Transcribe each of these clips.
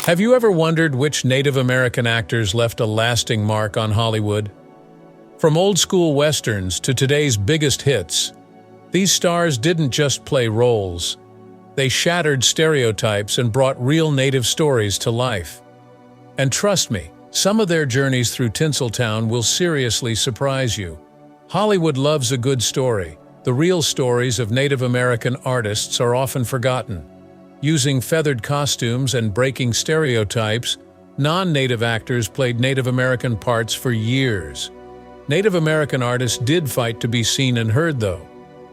Have you ever wondered which Native American actors left a lasting mark on Hollywood? From old-school westerns to today's biggest hits, these stars didn't just play roles. They shattered stereotypes and brought real Native stories to life. And trust me, some of their journeys through Tinseltown will seriously surprise you. Hollywood loves a good story. The real stories of Native American artists are often forgotten. Using feathered costumes and breaking stereotypes, non-Native actors played Native American parts for years. Native American artists did fight to be seen and heard, though.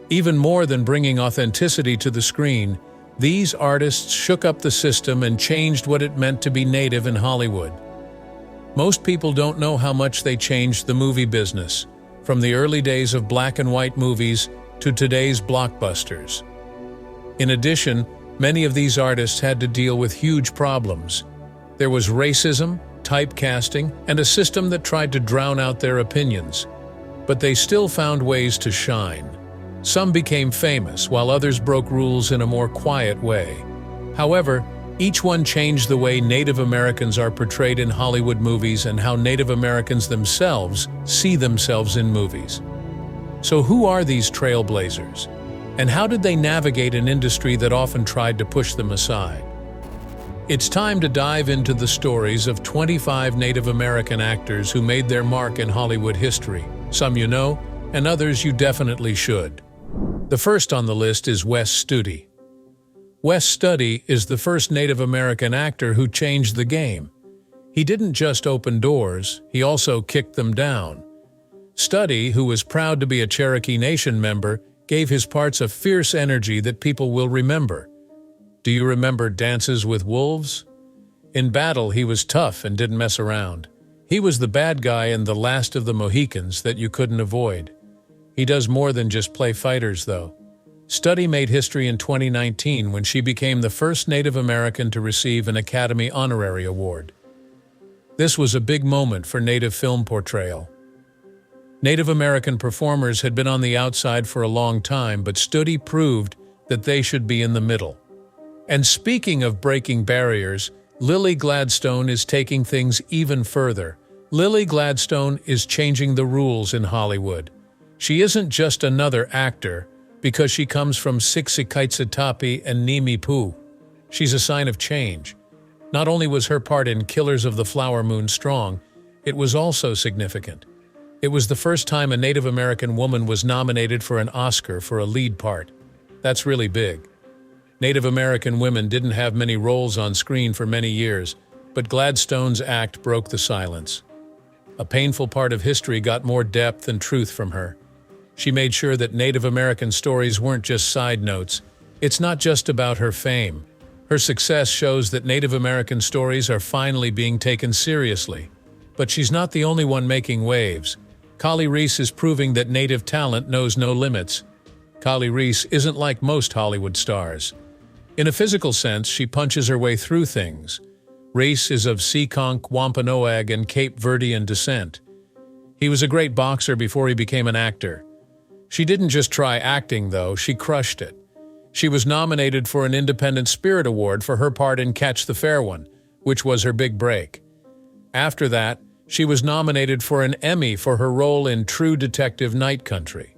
Even more than bringing authenticity to the screen, these artists shook up the system and changed what it meant to be Native in Hollywood. Most people don't know how much they changed the movie business, from the early days of black and white movies to today's blockbusters. In addition, many of these artists had to deal with huge problems. There was racism, typecasting, and a system that tried to drown out their opinions. But they still found ways to shine. Some became famous, while others broke rules in a more quiet way. However, each one changed the way Native Americans are portrayed in Hollywood movies and how Native Americans themselves see themselves in movies. So who are these trailblazers? And how did they navigate an industry that often tried to push them aside? It's time to dive into the stories of 25 Native American actors who made their mark in Hollywood history. Some you know, and others you definitely should. The first on the list is Wes Studi. Wes Studi is the first Native American actor who changed the game. He didn't just open doors, he also kicked them down. Studi, who was proud to be a Cherokee Nation member, gave his parts a fierce energy that people will remember. Do you remember Dances with Wolves? In battle, he was tough and didn't mess around. He was the bad guy in The Last of the Mohicans that you couldn't avoid. He does more than just play fighters, though. Studi made history in 2019 when she became the first Native American to receive an Academy Honorary Award. This was a big moment for Native film portrayal. Native American performers had been on the outside for a long time, but Studi proved that they should be in the middle. And speaking of breaking barriers, Lily Gladstone is taking things even further. Lily Gladstone is changing the rules in Hollywood. She isn't just another actor because she comes from Siksikaitsitapi and Nimi-Pu. She's a sign of change. Not only was her part in Killers of the Flower Moon strong, it was also significant. It was the first time a Native American woman was nominated for an Oscar for a lead part. That's really big. Native American women didn't have many roles on screen for many years, but Gladstone's act broke the silence. A painful part of history got more depth and truth from her. She made sure that Native American stories weren't just side notes. It's not just about her fame. Her success shows that Native American stories are finally being taken seriously. But she's not the only one making waves. Kali Reis is proving that Native talent knows no limits. Kali Reis isn't like most Hollywood stars. In a physical sense, she punches her way through things. Reis is of Seekonk, Wampanoag, and Cape Verdean descent. He was a great boxer before he became an actor. She didn't just try acting, though, she crushed it. She was nominated for an Independent Spirit Award for her part in Catch the Fair One, which was her big break. After that, she was nominated for an Emmy for her role in True Detective Night Country.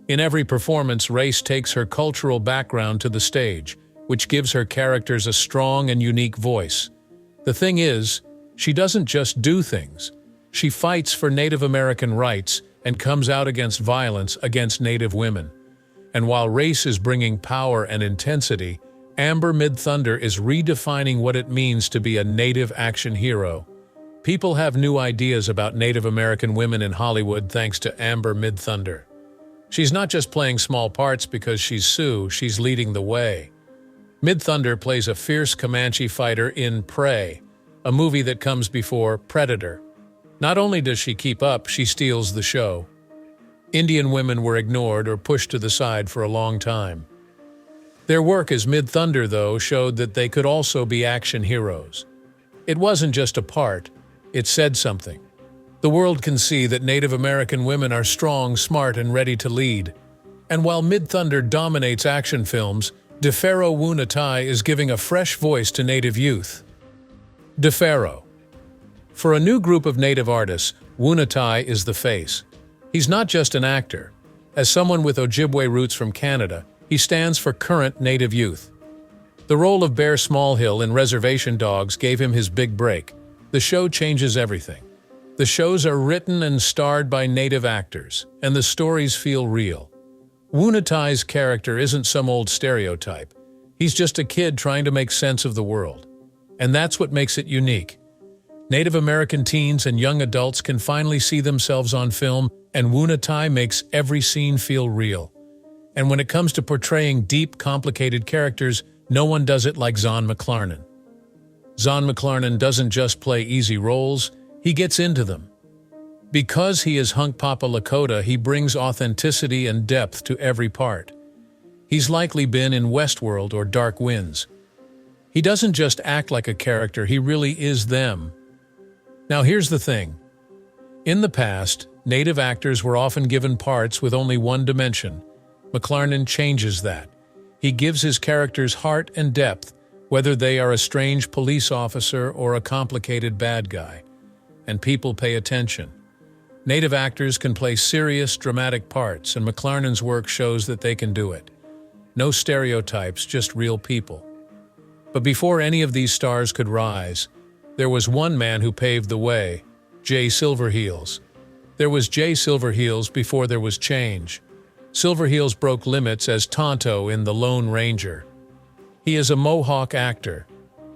In every performance, Reis takes her cultural background to the stage, which gives her characters a strong and unique voice. The thing is, she doesn't just do things. She fights for Native American rights and comes out against violence against Native women. And while Reis is bringing power and intensity, Amber Midthunder is redefining what it means to be a Native action hero. People have new ideas about Native American women in Hollywood thanks to Amber Midthunder. She's not just playing small parts because she's Sioux, she's leading the way. Midthunder plays a fierce Comanche fighter in Prey, a movie that comes before Predator. Not only does she keep up, she steals the show. Indian women were ignored or pushed to the side for a long time. Their work as Midthunder, though, showed that they could also be action heroes. It wasn't just a part, it said something. The world can see that Native American women are strong, smart, and ready to lead. And while Midthunder dominates action films, Defero Wunatai is giving a fresh voice to Native youth. DeFaro. For a new group of Native artists, Wunatai is the face. He's not just an actor. As someone with Ojibwe roots from Canada, he stands for current Native youth. The role of Bear Smallhill in Reservation Dogs gave him his big break. The show changes everything. The shows are written and starred by Native actors, and the stories feel real. Wunatai's character isn't some old stereotype. He's just a kid trying to make sense of the world. And that's what makes it unique. Native American teens and young adults can finally see themselves on film, and Wunatai makes every scene feel real. And when it comes to portraying deep, complicated characters, no one does it like Zahn McClarnon. Zahn McClarnon doesn't just play easy roles, he gets into them. Because he is Hunkpapa Lakota, he brings authenticity and depth to every part. He's likely been in Westworld or Dark Winds. He doesn't just act like a character, he really is them. Now here's the thing. In the past, Native actors were often given parts with only one dimension. McClarnon changes that. He gives his characters heart and depth, whether they are a strange police officer or a complicated bad guy. And people pay attention. Native actors can play serious, dramatic parts, and McClarnon's work shows that they can do it. No stereotypes, just real people. But before any of these stars could rise, there was one man who paved the way, Jay Silverheels. There was Jay Silverheels before there was change. Silverheels broke limits as Tonto in The Lone Ranger. He is a Mohawk actor.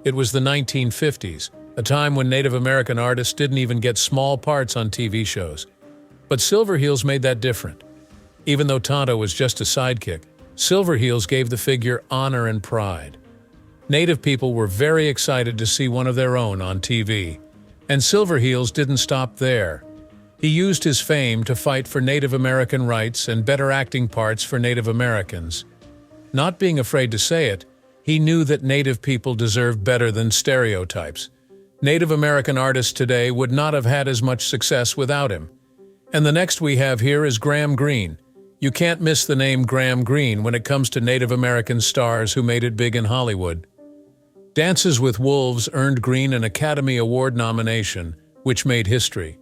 It was the 1950s, a time when Native American artists didn't even get small parts on TV shows. But Silverheels made that different. Even though Tonto was just a sidekick, Silverheels gave the figure honor and pride. Native people were very excited to see one of their own on TV. And Silverheels didn't stop there. He used his fame to fight for Native American rights and better acting parts for Native Americans. Not being afraid to say it, he knew that Native people deserved better than stereotypes. Native American artists today would not have had as much success without him. And the next we have here is Graham Greene. You can't miss the name Graham Greene when it comes to Native American stars who made it big in Hollywood. Dances with Wolves earned Greene an Academy Award nomination, which made history.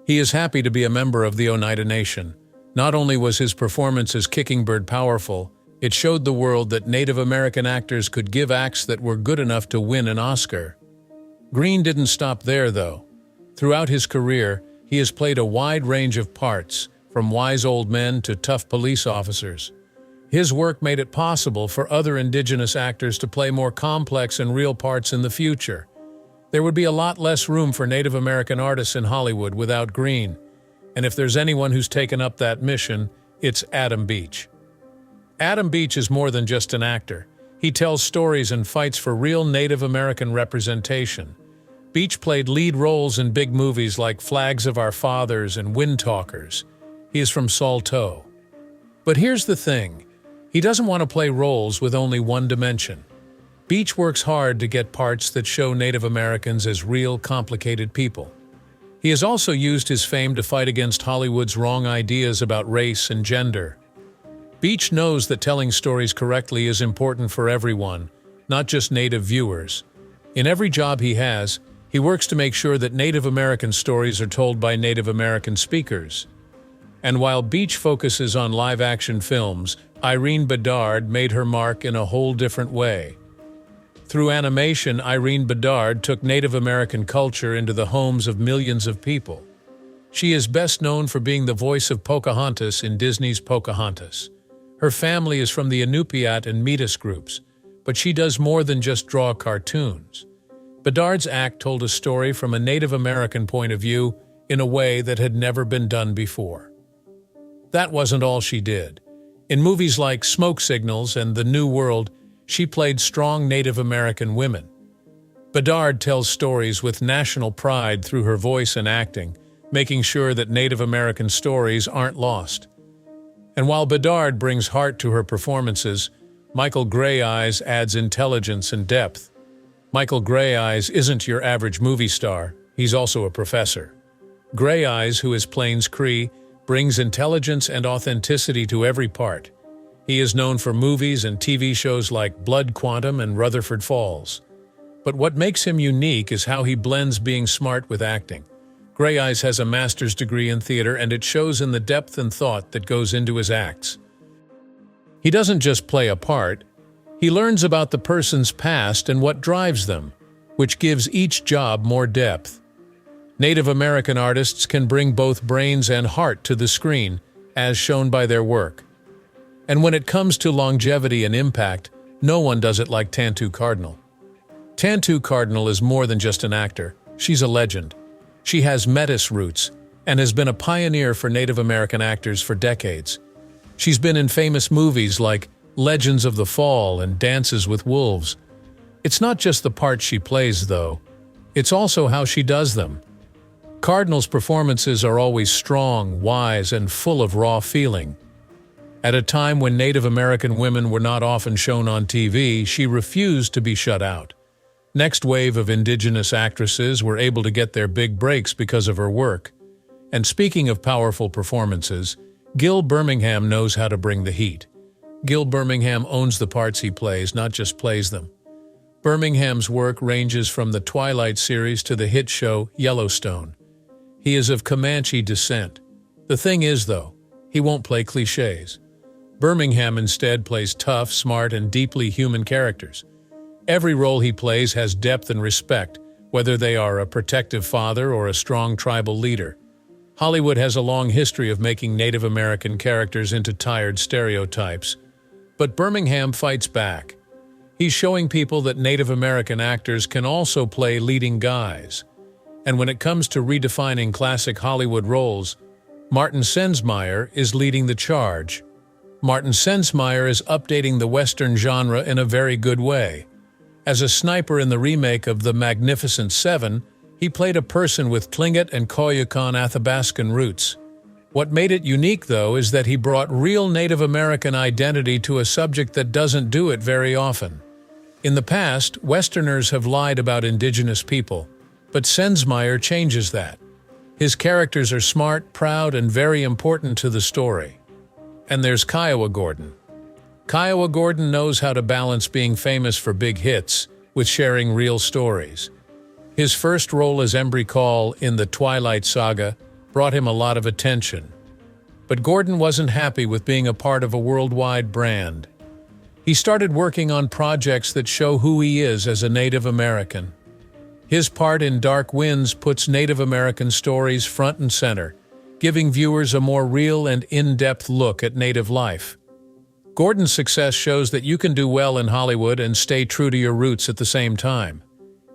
He is happy to be a member of the Oneida Nation. Not only was his performance as Kicking Bird powerful, it showed the world that Native American actors could give acts that were good enough to win an Oscar. Greene didn't stop there, though. Throughout his career, he has played a wide range of parts, from wise old men to tough police officers. His work made it possible for other Indigenous actors to play more complex and real parts in the future. There would be a lot less room for Native American artists in Hollywood without Greene. And if there's anyone who's taken up that mission, it's Adam Beach. Adam Beach is more than just an actor. He tells stories and fights for real Native American representation. Beach played lead roles in big movies like Flags of Our Fathers and Wind Talkers. He is from Salto. But here's the thing. He doesn't want to play roles with only one dimension. Beach works hard to get parts that show Native Americans as real, complicated people. He has also used his fame to fight against Hollywood's wrong ideas about race and gender. Beach knows that telling stories correctly is important for everyone, not just Native viewers. In every job he has, he works to make sure that Native American stories are told by Native American speakers. And while Beach focuses on live-action films, Irene Bedard made her mark in a whole different way. Through animation, Irene Bedard took Native American culture into the homes of millions of people. She is best known for being the voice of Pocahontas in Disney's Pocahontas. Her family is from the Inupiat and Metis groups, but she does more than just draw cartoons. Bedard's act told a story from a Native American point of view in a way that had never been done before. That wasn't all she did. In movies like Smoke Signals and The New World, she played strong Native American women. Bedard tells stories with national pride through her voice and acting, making sure that Native American stories aren't lost. And while Bedard brings heart to her performances, Michael Greyeyes adds intelligence and depth. Michael Greyeyes isn't your average movie star, he's also a professor. Greyeyes, who is Plains Cree, brings intelligence and authenticity to every part. He is known for movies and TV shows like Blood Quantum and Rutherford Falls. But what makes him unique is how he blends being smart with acting. Grey Eyes has a master's degree in theater, and it shows in the depth and thought that goes into his acts. He doesn't just play a part, he learns about the person's past and what drives them, which gives each job more depth. Native American artists can bring both brains and heart to the screen, as shown by their work. And when it comes to longevity and impact, no one does it like Tantoo Cardinal. Tantoo Cardinal is more than just an actor, she's a legend. She has Metis roots and has been a pioneer for Native American actors for decades. She's been in famous movies like Legends of the Fall and Dances with Wolves. It's not just the parts she plays, though. It's also how she does them. Cardinal's performances are always strong, wise, and full of raw feeling. At a time when Native American women were not often shown on TV, she refused to be shut out. Next wave of indigenous actresses were able to get their big breaks because of her work. And speaking of powerful performances, Gil Birmingham knows how to bring the heat. Gil Birmingham owns the parts he plays, not just plays them. Birmingham's work ranges from the Twilight series to the hit show Yellowstone. He is of Comanche descent. The thing is, though, he won't play cliches. Birmingham instead plays tough, smart, and deeply human characters. Every role he plays has depth and respect, whether they are a protective father or a strong tribal leader. Hollywood has a long history of making Native American characters into tired stereotypes. But Birmingham fights back. He's showing people that Native American actors can also play leading guys. And when it comes to redefining classic Hollywood roles, Martin Sensmeyer is leading the charge. Martin Sensmeyer is updating the Western genre in a very good way. As a sniper in the remake of The Magnificent Seven, he played a person with Tlingit and Koyukon Athabascan roots. What made it unique, though, is that he brought real Native American identity to a subject that doesn't do it very often. In the past, Westerners have lied about indigenous people, but Sensmeyer changes that. His characters are smart, proud, and very important to the story. And there's Kiowa Gordon. Kiowa Gordon knows how to balance being famous for big hits with sharing real stories. His first role as Embry Call in the Twilight Saga brought him a lot of attention. But Gordon wasn't happy with being a part of a worldwide brand. He started working on projects that show who he is as a Native American. His part in Dark Winds puts Native American stories front and center, giving viewers a more real and in-depth look at Native life. Gordon's success shows that you can do well in Hollywood and stay true to your roots at the same time.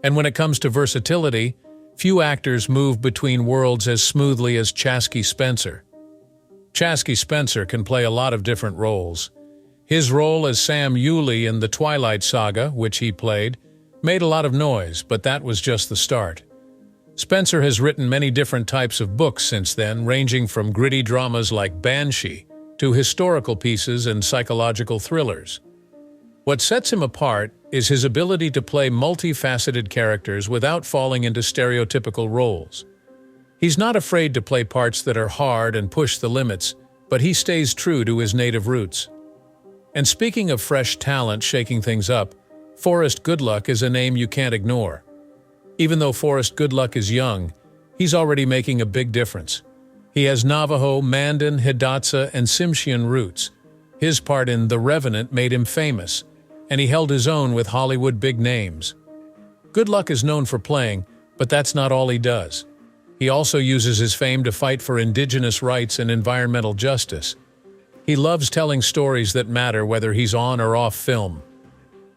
And when it comes to versatility, few actors move between worlds as smoothly as Chasky Spencer. Chasky Spencer can play a lot of different roles. His role as Sam Yulee in the Twilight Saga, which he played, made a lot of noise, but that was just the start. Spencer has written many different types of books since then, ranging from gritty dramas like Banshee to historical pieces and psychological thrillers. What sets him apart is his ability to play multifaceted characters without falling into stereotypical roles. He's not afraid to play parts that are hard and push the limits, but he stays true to his native roots. And speaking of fresh talent shaking things up, Forrest Goodluck is a name you can't ignore. Even though Forrest Goodluck is young, he's already making a big difference. He has Navajo, Mandan, Hidatsa, and Tsimshian roots. His part in The Revenant made him famous, and he held his own with Hollywood big names. Goodluck is known for playing, but that's not all he does. He also uses his fame to fight for indigenous rights and environmental justice. He loves telling stories that matter whether he's on or off film.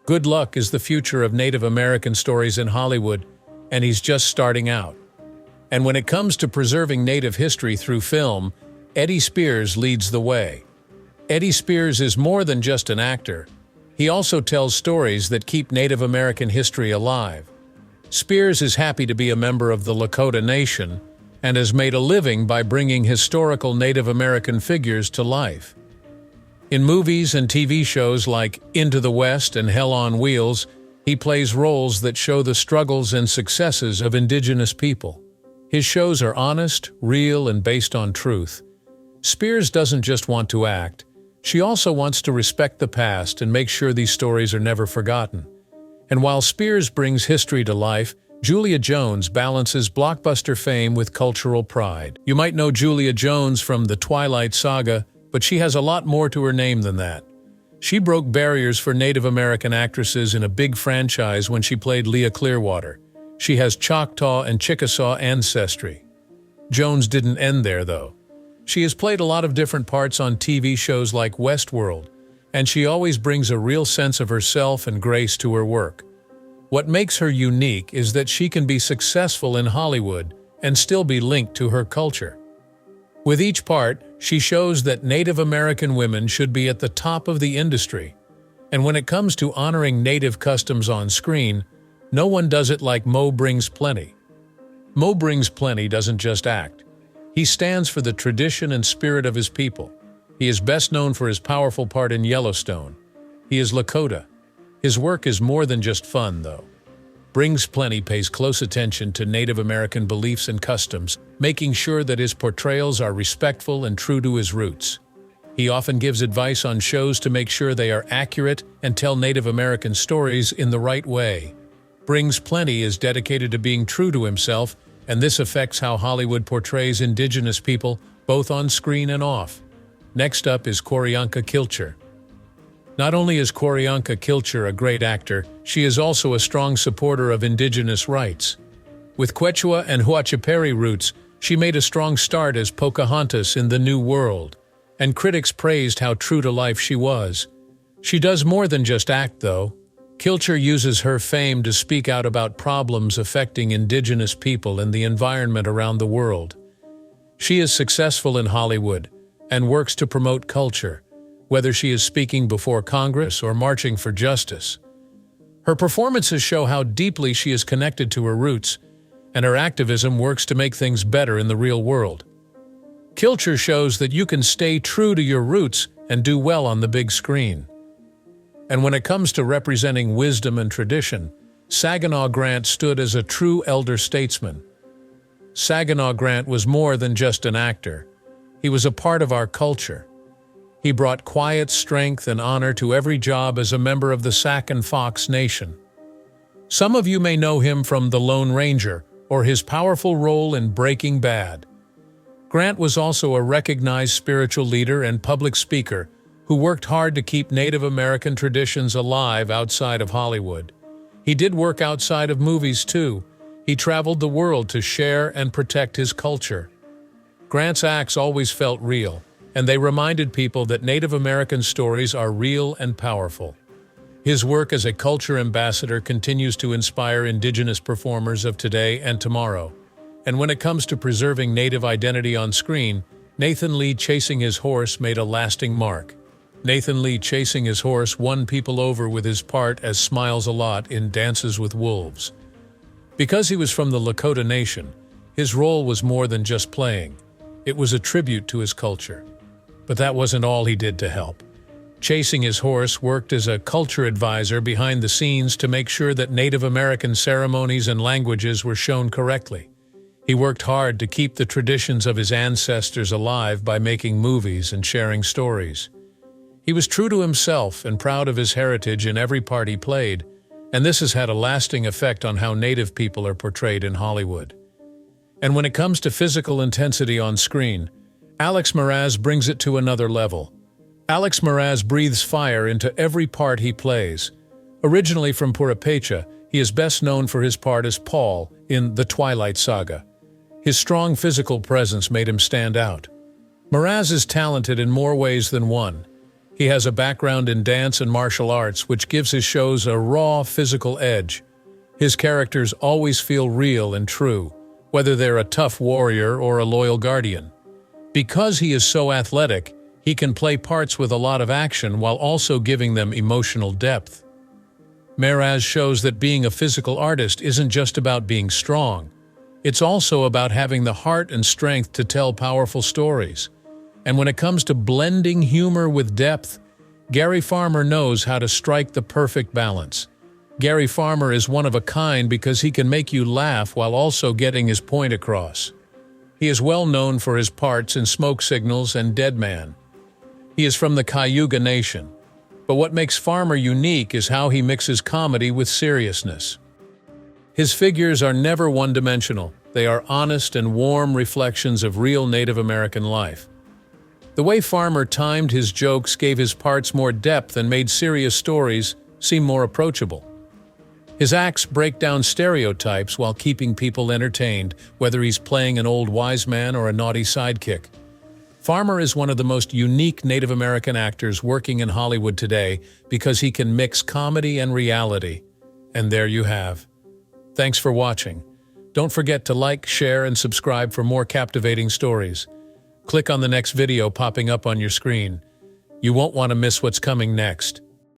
Goodluck is the future of Native American stories in Hollywood, and he's just starting out. And when it comes to preserving Native history through film, Eddie Spears leads the way. Eddie Spears is more than just an actor. He also tells stories that keep Native American history alive. Spears is happy to be a member of the Lakota Nation and has made a living by bringing historical Native American figures to life. In movies and TV shows like Into the West and Hell on Wheels, he plays roles that show the struggles and successes of indigenous people. His shows are honest, real, and based on truth. Spears doesn't just want to act. She also wants to respect the past and make sure these stories are never forgotten. And while Spears brings history to life, Julia Jones balances blockbuster fame with cultural pride. You might know Julia Jones from the Twilight Saga, but she has a lot more to her name than that. She broke barriers for Native American actresses in a big franchise when she played Leah Clearwater. She has Choctaw and Chickasaw ancestry. Jones didn't end there, though. She has played a lot of different parts on TV shows like Westworld, and she always brings a real sense of herself and grace to her work. What makes her unique is that she can be successful in Hollywood and still be linked to her culture. With each part, she shows that Native American women should be at the top of the industry. And when it comes to honoring Native customs on screen, no one does it like Mo Brings Plenty. Mo Brings Plenty doesn't just act. He stands for the tradition and spirit of his people. He is best known for his powerful part in Yellowstone. He is Lakota. His work is more than just fun, though. Brings Plenty pays close attention to Native American beliefs and customs, making sure that his portrayals are respectful and true to his roots. He often gives advice on shows to make sure they are accurate and tell Native American stories in the right way. Brings Plenty is dedicated to being true to himself, and this affects how Hollywood portrays Indigenous people, both on screen and off. Next up is Q'orianka Kilcher. Not only is Q'orianka Kilcher a great actor, she is also a strong supporter of Indigenous rights. With Quechua and Huachaperi roots, she made a strong start as Pocahontas in The New World, and critics praised how true to life she was. She does more than just act, though. Kilcher uses her fame to speak out about problems affecting Indigenous people and the environment around the world. She is successful in Hollywood and works to promote culture, whether she is speaking before Congress or marching for justice. Her performances show how deeply she is connected to her roots, and her activism works to make things better in the real world. Kilcher shows that you can stay true to your roots and do well on the big screen. And when it comes to representing wisdom and tradition, Saginaw Grant stood as a true elder statesman. Saginaw Grant was more than just an actor. He was a part of our culture. He brought quiet strength and honor to every job as a member of the Sac and Fox Nation. Some of you may know him from The Lone Ranger or his powerful role in Breaking Bad. Grant was also a recognized spiritual leader and public speaker who worked hard to keep Native American traditions alive outside of Hollywood. He did work outside of movies too. He traveled the world to share and protect his culture. Grant's acts always felt real, and they reminded people that Native American stories are real and powerful. His work as a culture ambassador continues to inspire Indigenous performers of today and tomorrow. And when it comes to preserving Native identity on screen, Nathan Lee chasing his horse made a lasting mark. Nathan Lee chasing his horse won people over with his part as Smiles a Lot in Dances with Wolves. Because he was from the Lakota Nation, his role was more than just playing. It was a tribute to his culture. But that wasn't all he did to help. Chasing his horse worked as a culture advisor behind the scenes to make sure that Native American ceremonies and languages were shown correctly. He worked hard to keep the traditions of his ancestors alive by making movies and sharing stories. He was true to himself and proud of his heritage in every part he played, and this has had a lasting effect on how Native people are portrayed in Hollywood. And when it comes to physical intensity on screen, Alex Mraz brings it to another level. Alex Mraz breathes fire into every part he plays. Originally from Purepecha, he is best known for his part as Paul in The Twilight Saga. His strong physical presence made him stand out. Mraz is talented in more ways than one. He has a background in dance and martial arts, which gives his shows a raw physical edge. His characters always feel real and true, whether they're a tough warrior or a loyal guardian. Because he is so athletic, he can play parts with a lot of action while also giving them emotional depth. Mraz shows that being a physical artist isn't just about being strong. It's also about having the heart and strength to tell powerful stories. And when it comes to blending humor with depth, Gary Farmer knows how to strike the perfect balance. Gary Farmer is one of a kind because he can make you laugh while also getting his point across. He is well known for his parts in Smoke Signals and Dead Man. He is from the Cayuga Nation. But what makes Farmer unique is how he mixes comedy with seriousness. His figures are never one-dimensional. They are honest and warm reflections of real Native American life. The way Farmer timed his jokes gave his parts more depth and made serious stories seem more approachable. His acts break down stereotypes while keeping people entertained, whether he's playing an old wise man or a naughty sidekick. Farmer is one of the most unique Native American actors working in Hollywood today because he can mix comedy and reality. And there you have. Thanks for watching. Don't forget to like, share, and subscribe for more captivating stories. Click on the next video popping up on your screen. You won't want to miss what's coming next.